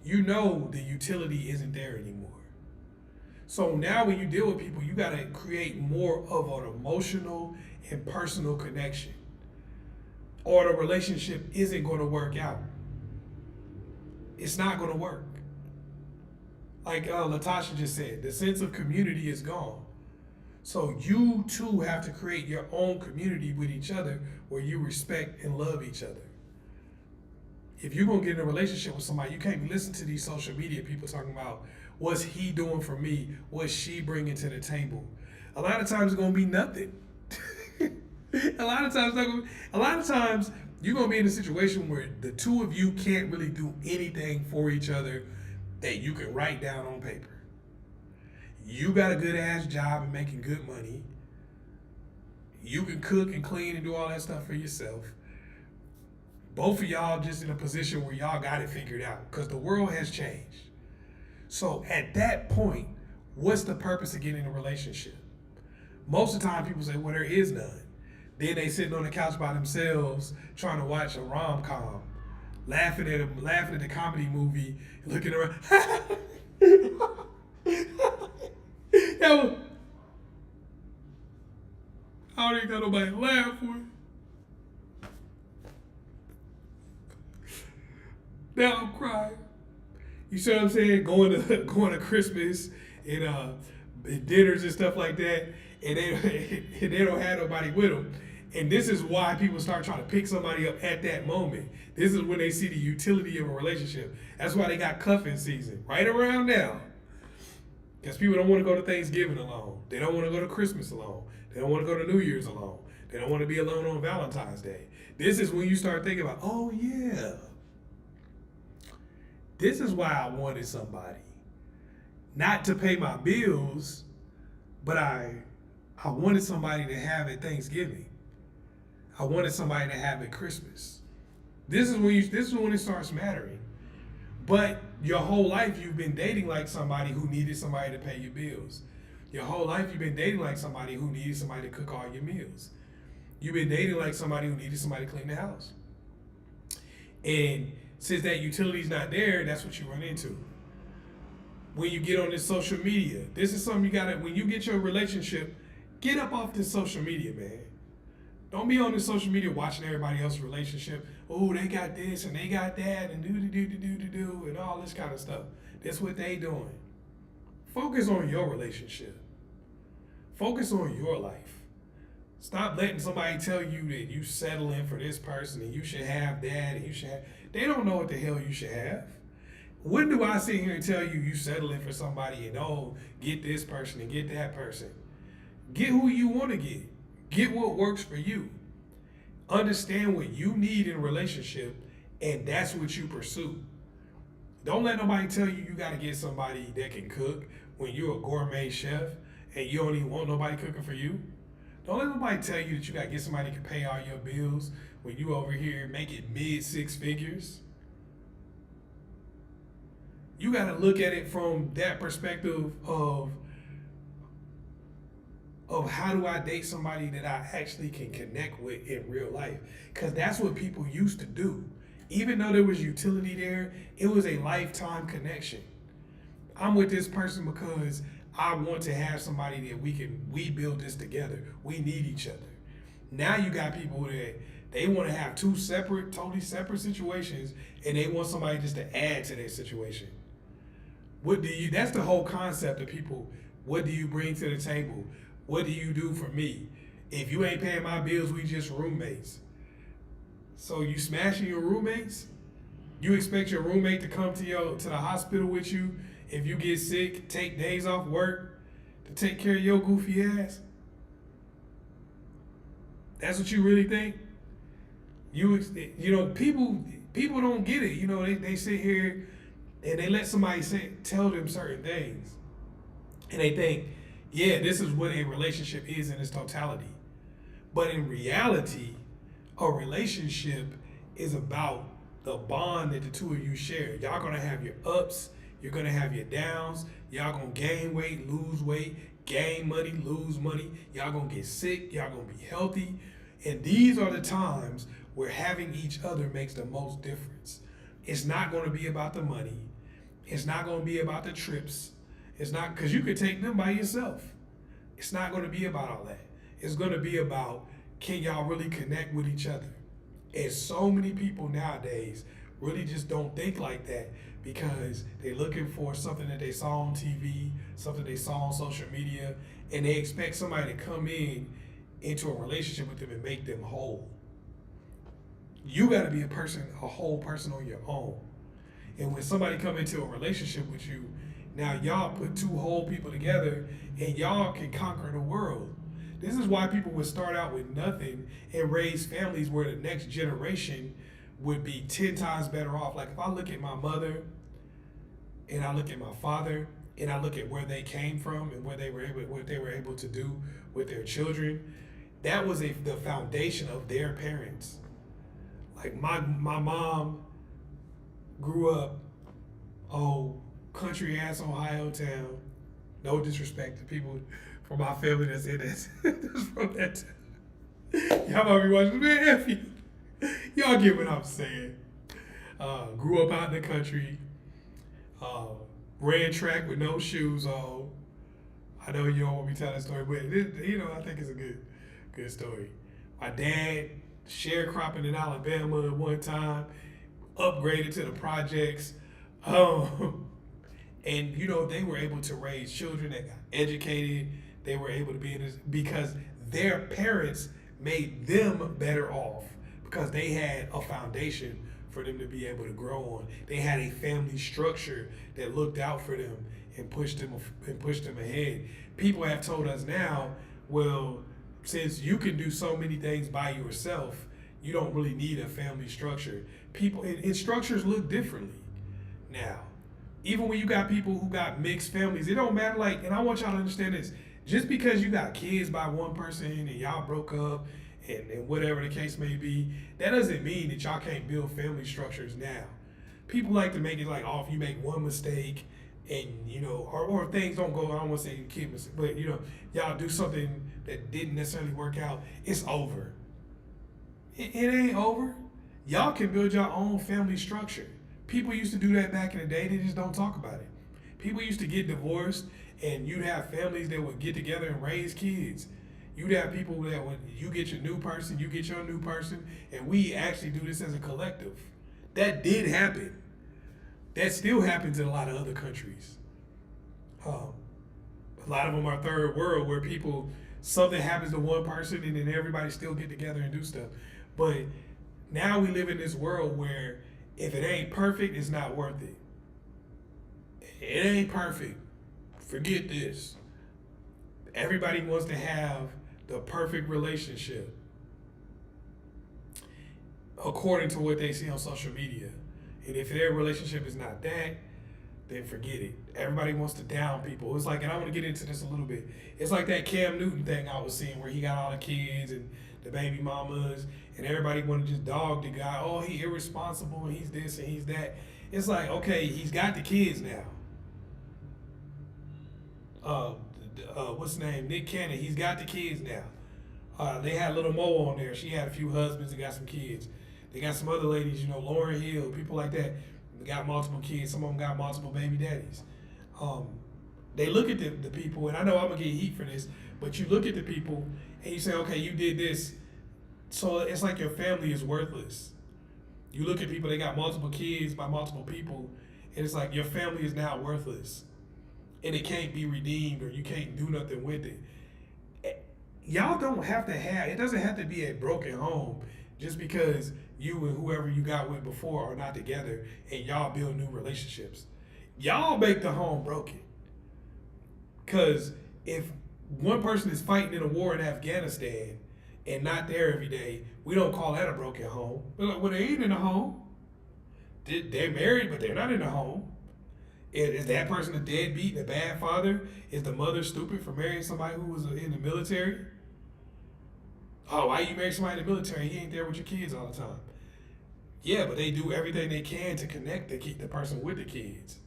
Speaker 1: You know the utility isn't there anymore. So now when you deal with people, you got to create more of an emotional and personal connection, or the relationship isn't going to work out. It's not going to work. Like Latasha just said, the sense of community is gone. So you too have to create your own community with each other where you respect and love each other. If you're going to get in a relationship with somebody, you can't be listening to these social media people talking about what's he doing for me, what's she bringing to the table. A lot of times it's going to be nothing. a lot of times you're going to be in a situation where the two of you can't really do anything for each other that you can write down on paper. You got a good ass job and making good money. You can cook and clean and do all that stuff for yourself. Both of y'all just in a position where y'all got it figured out because the world has changed. So at that point, what's the purpose of getting in a relationship? Most of the time people say, well, there is none. Then they sitting on the couch by themselves trying to watch a rom-com, laughing at the comedy movie, looking around. Yo, I don't even got nobody to laugh for. Now I'm crying. You see what I'm saying? Going to Christmas and dinners and stuff like that, and they don't have nobody with them. And this is why people start trying to pick somebody up at that moment. This is when they see the utility of a relationship. That's why they got cuffing season right around now. Because people don't want to go to Thanksgiving alone. They don't want to go to Christmas alone. They don't want to go to New Year's alone. They don't want to be alone on Valentine's Day. This is when you start thinking about, oh yeah, this is why I wanted somebody. Not to pay my bills, but I wanted somebody to have at Thanksgiving. I wanted somebody to have at Christmas. This is when it starts mattering. But your whole life you've been dating like somebody who needed somebody to pay your bills. Your whole life you've been dating like somebody who needed somebody to cook all your meals. You've been dating like somebody who needed somebody to clean the house. And since that utility's not there, that's what you run into. When you get on this social media, this is something you gotta, when you get your relationship, get up off this social media, man. Don't be on this social media watching everybody else's relationship. Oh, they got this and they got that and do and all this kind of stuff. That's what they doing. Focus on your relationship. Focus on your life. Stop letting somebody tell you that you settling for this person and you should have that and you should have. They don't know what the hell you should have. When do I sit here and tell you you settling for somebody and oh, get this person and get that person? Get who you want to get. Get what works for you. Understand what you need in a relationship, and that's what you pursue. Don't let nobody tell you you got to get somebody that can cook when you're a gourmet chef and you don't even want nobody cooking for you. Don't let nobody tell you that you got to get somebody that can pay all your bills when you over here making mid-six figures. You got to look at it from that perspective of how do I date somebody that I actually can connect with in real life? Because that's what people used to do. Even though there was utility there, it was a lifetime connection. I'm with this person because I want to have somebody that we build this together. We need each other. Now you got people that they want to have two totally separate situations, and they want somebody just to add to their situation. That's the whole concept of people. What do you bring to the table? What do you do for me? If you ain't paying my bills, we just roommates. So you smashing your roommates? You expect your roommate to come to the hospital with you if you get sick, take days off work to take care of your goofy ass? That's what you really think? People don't get it. They sit here and they let somebody tell them certain things, and they think, yeah, this is what a relationship is in its totality. But in reality, a relationship is about the bond that the two of you share. Y'all gonna have your ups, you're gonna have your downs, y'all gonna gain weight, lose weight, gain money, lose money, y'all gonna get sick, y'all gonna be healthy. And these are the times where having each other makes the most difference. It's not gonna be about the money. It's not gonna be about the trips. It's not, because you could take them by yourself. It's not gonna be about all that. It's gonna be about, can y'all really connect with each other? And so many people nowadays really just don't think like that because they're looking for something that they saw on TV, something they saw on social media, and they expect somebody to come into a relationship with them and make them whole. You got to be a whole person on your own. And when somebody come into a relationship with you, now y'all put two whole people together and y'all can conquer the world. This is why people would start out with nothing and raise families where the next generation would be 10 times better off. Like if I look at my mother and I look at my father and I look at where they came from and what they were able to do with their children, that was the foundation of their parents. Like my mom grew up, country ass Ohio town. No disrespect to people from my family that's in this. That's from that town. Y'all might be watching, man, F you. Y'all get what I'm saying. Grew up out in the country. Ran track with no shoes on. I know you don't want me to tell that story, but I think it's a good story. My dad sharecropping in Alabama at one time, upgraded to the projects. And they were able to raise children that got educated. They were able to be in this because their parents made them better off because they had a foundation for them to be able to grow on. They had a family structure that looked out for them and pushed them ahead. People have told us now, well, since you can do so many things by yourself, you don't really need a family structure. People and structures look differently now. Even when you got people who got mixed families, it don't matter. And I want y'all to understand this. Just because you got kids by one person and y'all broke up and whatever the case may be, that doesn't mean that y'all can't build family structures now. People like to make it like, if you make one mistake and, or if things don't go, I don't want to say kid mistake, but, y'all do something that didn't necessarily work out, it's over. It ain't over. Y'all can build your own family structure. People used to do that back in the day. They just don't talk about it. People used to get divorced, and you'd have families that would get together and raise kids. You'd have people that when you get your new person, you get your new person, and we actually do this as a collective. That did happen. That still happens in a lot of other countries. A lot of them are third world where something happens to one person and then everybody still get together and do stuff. But now we live in this world where if it ain't perfect, it's not worth it. It ain't perfect. Forget this. Everybody wants to have the perfect relationship according to what they see on social media. And if their relationship is not that, then forget it. Everybody wants to down people. It's like, and I want to get into this a little bit. It's like that Cam Newton thing I was seeing where he got all the kids and the baby mamas, and everybody want to just dog the guy. Oh, he irresponsible, and he's this and he's that. It's like, okay, he's got the kids now. What's his name? Nick Cannon. He's got the kids now. They had little Mo on there. She had a few husbands and got some kids. They got some other ladies, Lauryn Hill, people like that. They got multiple kids. Some of them got multiple baby daddies. They look at the people, and I know I'm going to get heat for this, but you look at the people and you say, okay, you did this. So it's like your family is worthless. You look at people, they got multiple kids by multiple people, and it's like your family is now worthless. And it can't be redeemed or you can't do nothing with it. y'all don't have to have, it doesn't have to be a broken home just because you and whoever you got with before are not together and y'all build new relationships. Y'all make the home broken. Because if one person is fighting in a war in Afghanistan and not there every day, we don't call that a broken home. We're like, well, they ain't in a home. They're married, but they're not in a home. Is that person a deadbeat and a bad father? Is the mother stupid for marrying somebody who was in the military? Oh, why you marry somebody in the military? He ain't there with your kids all the time. Yeah, but they do everything they can to connect the person with the kids.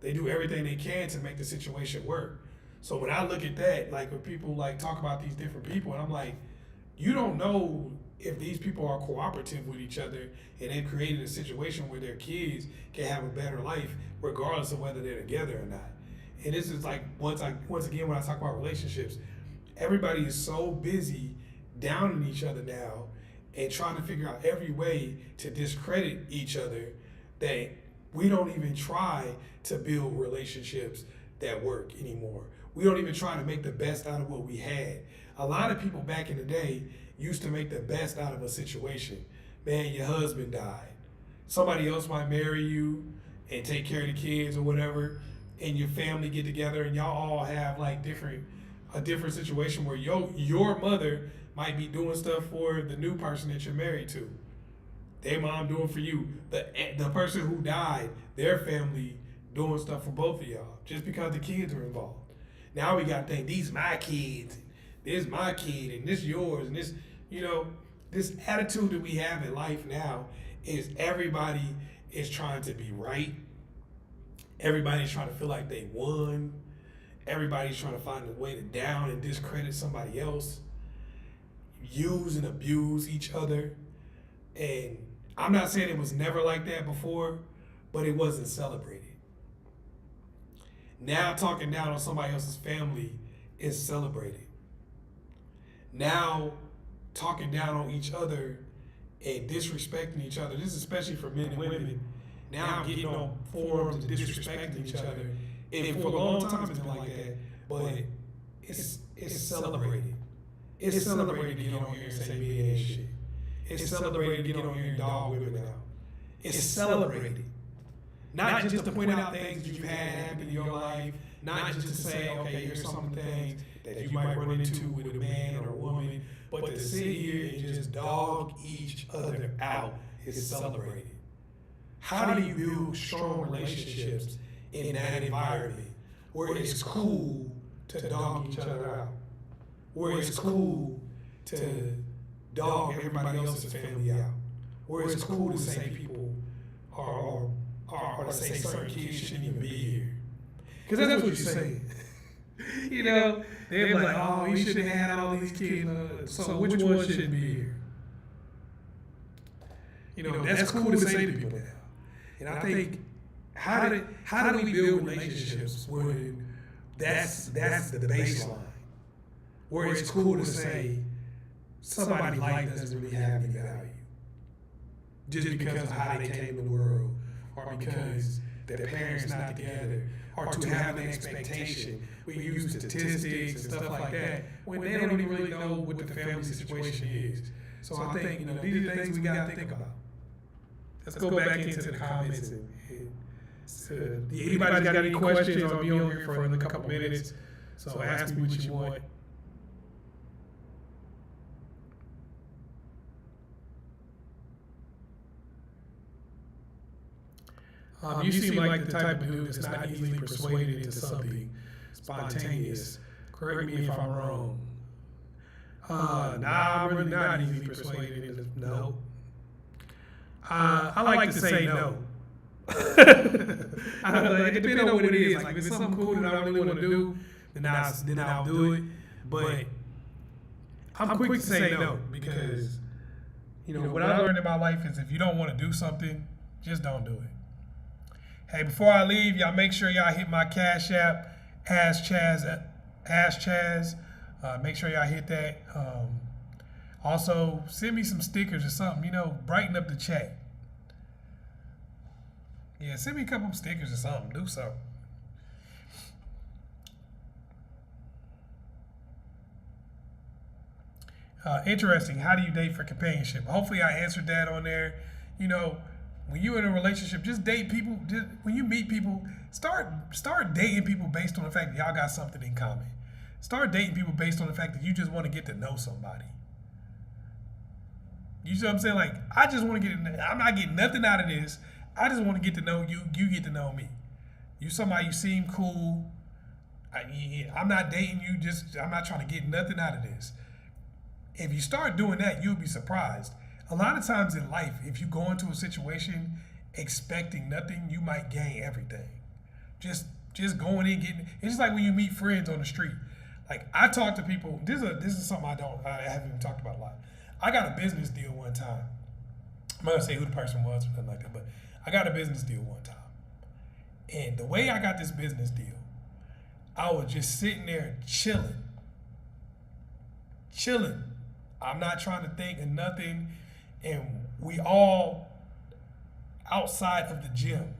Speaker 1: They do everything they can to make the situation work. So when I look at that, like when people like talk about these different people, and I'm like, you don't know if these people are cooperative with each other and they've created a situation where their kids can have a better life regardless of whether they're together or not. And this is like, once again, when I talk about relationships, everybody is so busy downing each other now and trying to figure out every way to discredit each other that we don't even try to build relationships that work anymore. We don't even try to make the best out of what we had. A lot of people back in the day used to make the best out of a situation. Man, your husband died. Somebody else might marry you and take care of the kids or whatever, and your family get together and y'all all have like a different situation where your mother might be doing stuff for the new person that you're married to. Their mom doing for you. The person who died, their family doing stuff for both of y'all just because the kids are involved. Now we got to think, these my kids, this my kid, and this yours, and this, this attitude that we have in life now is everybody is trying to be right. Everybody's trying to feel like they won. Everybody's trying to find a way to down and discredit somebody else, use and abuse each other. And I'm not saying it was never like that before, but it wasn't celebrated. Now talking down on somebody else's family is celebrated. Now talking down on each other and disrespecting each other, this is especially for men and women, now getting on forums and disrespecting each other. And for a long time it's been like that, but it's celebrated. It's celebrated to get on here and say men ain't shit. It's celebrated to get on here and dog women out. It's celebrated. Not just to point out things that you've had happen in your life, not just to say, okay, here's some of the things that you might run into with a man or a woman, but to sit here and just dog each other out is celebrated. How do you build strong relationships in that environment where it's cool to dog each other out? Where it's cool to dog everybody else's family out? Where it's cool to say people or to say certain kids shouldn't even be here? Because that's what you're saying. They're like, oh, you shouldn't have had all these kids. So which one shouldn't be here? That's cool to say to people now. And I think, how do we build relationships when that's the baseline? Where it's cool to say somebody's life doesn't really have any value just because of how they came in the world, or because their parents not together, or to have an expectation. We use statistics and stuff like that when they don't even really know what the family situation is. So I think these are things we got to think about. Let's go back into the comments. Anybody got any questions? I'll be on here for a couple minutes. So ask me what you want. You seem like the type of dude that's not easily persuaded into something spontaneous. Correct me if I'm wrong. Nah, I'm really not easily persuaded into no. I like to say no. I don't know, it depends on what it is. Like if it's something cool that I really want to do, then I'll do it. But I'm quick to say no because what I learned in my life is if you don't want to do something, just don't do it. Hey, before I leave, y'all make sure y'all hit my Cash App, Ask Chazz. Make sure y'all hit that. Also, send me some stickers or something, brighten up the chat. Yeah, send me a couple of stickers or something. Do something. Interesting. How do you date for companionship? Hopefully, I answered that on there. You know, when you're in a relationship, just date people. Just, when you meet people, start dating people based on the fact that y'all got something in common. Start dating people based on the fact that you just want to get to know somebody. You see what I'm saying? Like, I just want to get. I'm not getting nothing out of this. I just want to get to know you. You get to know me. You somebody, you seem cool. I'm not dating you. I'm not trying to get nothing out of this. If you start doing that, you'll be surprised. A lot of times in life, if you go into a situation expecting nothing, you might gain everything. Just going in, getting. It's just like when you meet friends on the street. Like, I talk to people. This is something I haven't even talked about a lot. I got a business deal one time. I'm not gonna say who the person was or nothing like that, but I got a business deal one time. And the way I got this business deal, I was just sitting there chilling. I'm not trying to think of nothing. And we all outside of the gym.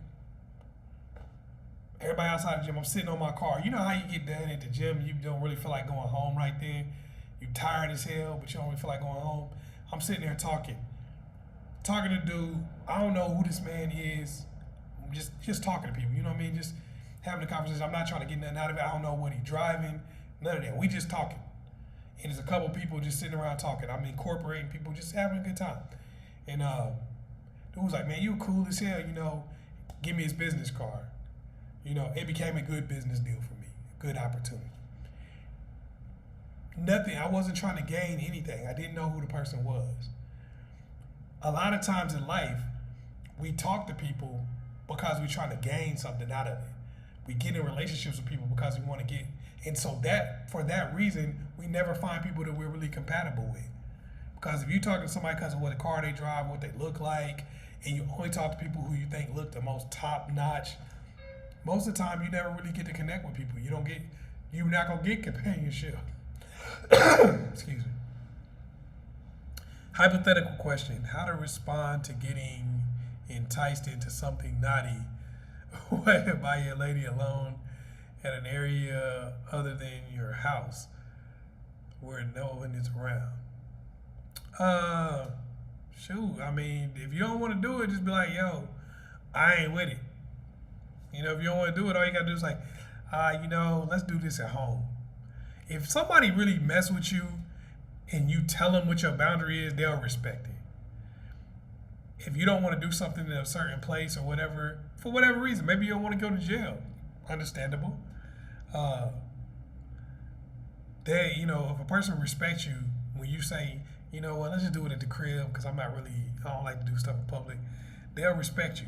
Speaker 1: Everybody outside the gym. I'm sitting on my car. You know how you get done at the gym, you don't really feel like going home right then. You tired as hell, but you don't really feel like going home. I'm sitting there talking to dude. I don't know who this man is. Just talking to people. You know what I mean? Just having a conversation. I'm not trying to get nothing out of it. I don't know what he's driving. None of that. We just talking. And there's a couple people just sitting around talking. I'm incorporating people, just having a good time. And dude was like, man, you cool as hell, you know, give me his business card. You know, it became a good business deal for me, a good opportunity. Nothing, I wasn't trying to gain anything. I didn't know who the person was. A lot of times in life, we talk to people because we're trying to gain something out of it. We get in relationships with people because we want to get, and so that, for that reason, we never find people that we're really compatible with. Because if you talk to somebody because of what car they drive, what they look like, and you only talk to people who you think look the most top notch, most of the time you never really get to connect with people. You're not gonna get companionship. Excuse me. Hypothetical question: how to respond to getting enticed into something naughty by your lady alone at an area other than your house where no one is around? Shoot, I mean, if you don't want to do it, just be like, yo, I ain't with it. You know, if you don't want to do it, all you gotta do is like, you know, let's do this at home. If somebody really mess with you and you tell them what your boundary is, they'll respect it. If you don't want to do something in a certain place or whatever, for whatever reason, maybe you don't want to go to jail. Understandable. You know, if a person respects you when you say, you know what, let's just do it at the crib because I don't like to do stuff in public, they'll respect you.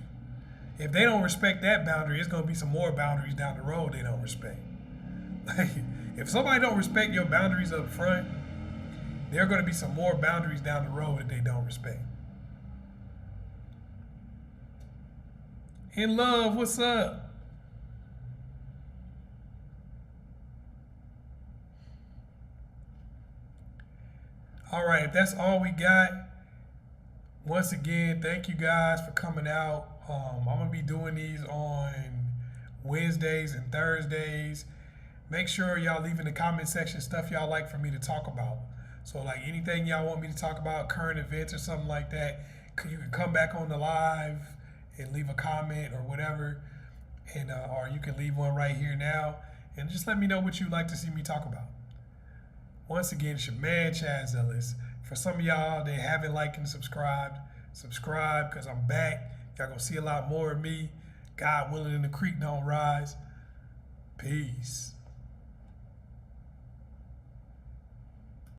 Speaker 1: If they don't respect that boundary, it's going to be some more boundaries down the road they don't respect. Like, if somebody don't respect your boundaries up front, there are going to be some more boundaries down the road that they don't respect. In love, what's up? All right, if that's all we got, once again, thank you guys for coming out. I'm going to be doing these on Wednesdays and Thursdays. Make sure y'all leave in the comment section stuff y'all like for me to talk about. So like anything y'all want me to talk about, current events or something like that, you can come back on the live and leave a comment or whatever, and or you can leave one right here now, and just let me know what you'd like to see me talk about. Once again, it's your man, Chazz Ellis. For some of y'all that haven't liked and subscribed, subscribe because I'm back. Y'all gonna see a lot more of me. God willing, and the creek don't rise. Peace.